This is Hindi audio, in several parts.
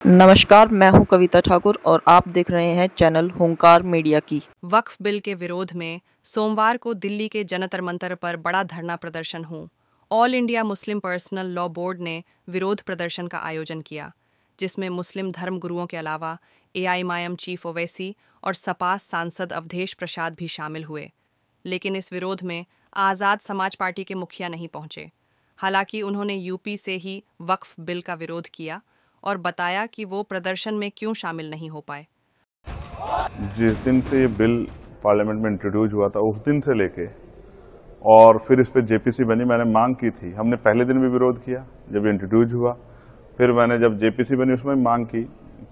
नमस्कार, मैं हूं कविता ठाकुर और आप देख रहे हैं चैनल हुंकार मीडिया की। वक्फ बिल के विरोध में सोमवार को दिल्ली के जनतर मंतर पर बड़ा धरना प्रदर्शन हुआ। All India Muslim personal law board ने विरोध प्रदर्शन का आयोजन किया, जिसमें मुस्लिम धर्मगुरुओं के अलावा एआईएमआईएम चीफ ओवैसी और सपास सांसद अवधेश प्रसाद भी शामिल हुए। लेकिन इस विरोध में आज़ाद समाज पार्टी के मुखिया नहीं पहुंचे। हालांकि उन्होंने यूपी से ही वक्फ बिल का विरोध किया और बताया कि वो प्रदर्शन में क्यों शामिल नहीं हो पाए। जिस दिन से ये बिल पार्लियामेंट में इंट्रोड्यूस हुआ था उस दिन से लेके और फिर इस पे जेपीसी बनी, मैंने मांग की थी। हमने पहले दिन भी विरोध किया जब ये इंट्रोड्यूस हुआ, फिर मैंने जब जेपीसी बनी उसमें मांग की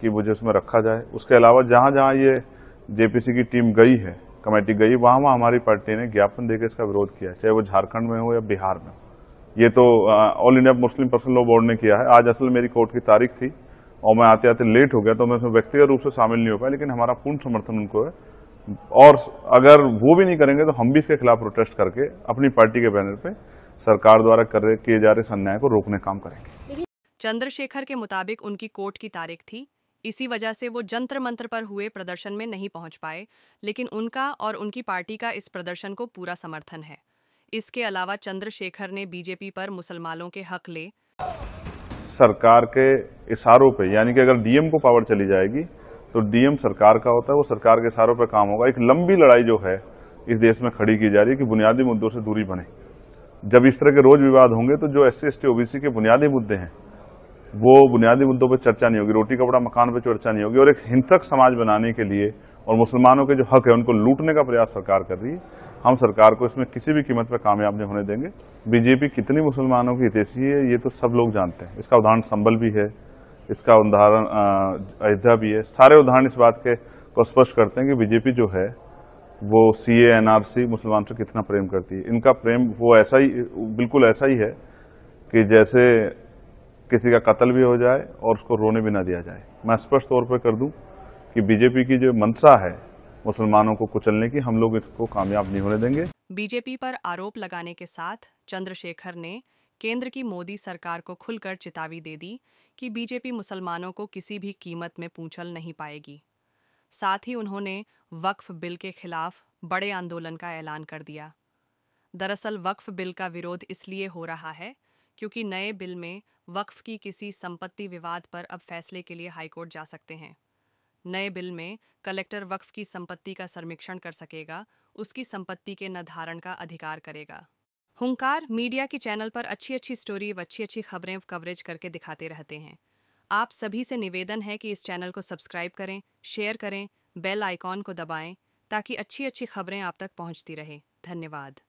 कि मुझे उसमें रखा जाए। उसके अलावा जहां जहां ये जेपीसी की टीम गई है, कमेटी गई, वहां वहां हमारी पार्टी ने ज्ञापन देकर इसका विरोध किया, चाहे वो झारखंड में हो या बिहार में हो। ये तो all India Muslim personal law board ने किया है। आज असल मेरी कोर्ट की तारीख थी और मैं आते आते लेट हो गया, तो मैं उसमें व्यक्तिगत रूप से शामिल नहीं हो पाया, लेकिन हमारा पूर्ण समर्थन उनको है। और अगर वो भी नहीं करेंगे तो हम भी इसके खिलाफ प्रोटेस्ट करके अपनी पार्टी के बैनर पे सरकार द्वारा किए जा रहे इस अन्याय को रोकने काम करेंगे। चंद्रशेखर के मुताबिक उनकी कोर्ट की तारीख थी, इसी वजह से वो जंतर मंतर पर हुए प्रदर्शन में नहीं पहुंच पाए, लेकिन उनका और उनकी पार्टी का इस प्रदर्शन को पूरा समर्थन है। इसके अलावा चंद्रशेखर ने बीजेपी पर मुसलमानों के हक ले सरकार के इशारों पे, यानी कि अगर डीएम को पावर चली जाएगी तो डीएम सरकार का होता है, वो सरकार के इशारों पे काम होगा। एक लंबी लड़ाई जो है इस देश में खड़ी की जा रही है कि बुनियादी मुद्दों से दूरी बने। जब इस तरह के रोज विवाद होंगे तो जो एससी एसटी ओबीसी के बुनियादी मुद्दे हैं वो बुनियादी मुद्दों पर चर्चा नहीं होगी, रोटी कपड़ा मकान पर चर्चा नहीं होगी। और एक हिंसक समाज बनाने के लिए और मुसलमानों के जो हक है उनको लूटने का प्रयास सरकार कर रही है। हम सरकार को इसमें किसी भी कीमत पर कामयाब नहीं होने देंगे। बीजेपी कितनी मुसलमानों की हितैषी है ये तो सब लोग जानते हैं। इसका उदाहरण संभल भी है, इसका उदाहरण अयोध्या भी है। सारे उदाहरण इस बात के को स्पष्ट करते हैं कि बीजेपी जो है वो सीए एनआरसी मुसलमान से कितना प्रेम करती है। इनका प्रेम वो ऐसा ही, बिल्कुल ऐसा ही है कि जैसे किसी का कत्ल भी हो जाए और उसको रोने भी ना दिया जाए। मैं स्पष्ट तौर पर कर दूं कि बीजेपी की जो मंशा है मुसलमानों को कुचलने की, हम लोग इसको कामयाब नहीं होने देंगे। बीजेपी पर आरोप लगाने के साथ चंद्रशेखर ने केंद्र की मोदी सरकार को खुलकर चेतावनी दे दी कि बीजेपी मुसलमानों को किसी भी कीमत में पूंछल नहीं पाएगी। साथ ही उन्होंने वक्फ बिल के खिलाफ बड़े आंदोलन का ऐलान कर दिया। दरअसल वक्फ बिल का विरोध इसलिए हो रहा है क्योंकि नए बिल में वक्फ की किसी संपत्ति विवाद पर अब फैसले के लिए हाईकोर्ट जा सकते हैं। नए बिल में कलेक्टर वक्फ की संपत्ति का सर्वेक्षण कर सकेगा, उसकी संपत्ति के निर्धारण का अधिकार करेगा। हुंकार मीडिया की चैनल पर अच्छी स्टोरी व अच्छी खबरें कवरेज करके दिखाते रहते हैं। आप सभी से निवेदन है कि इस चैनल को सब्सक्राइब करें, शेयर करें, बेल आइकॉन को दबाएं ताकि अच्छी खबरें आप तक पहुंचती रहे। धन्यवाद।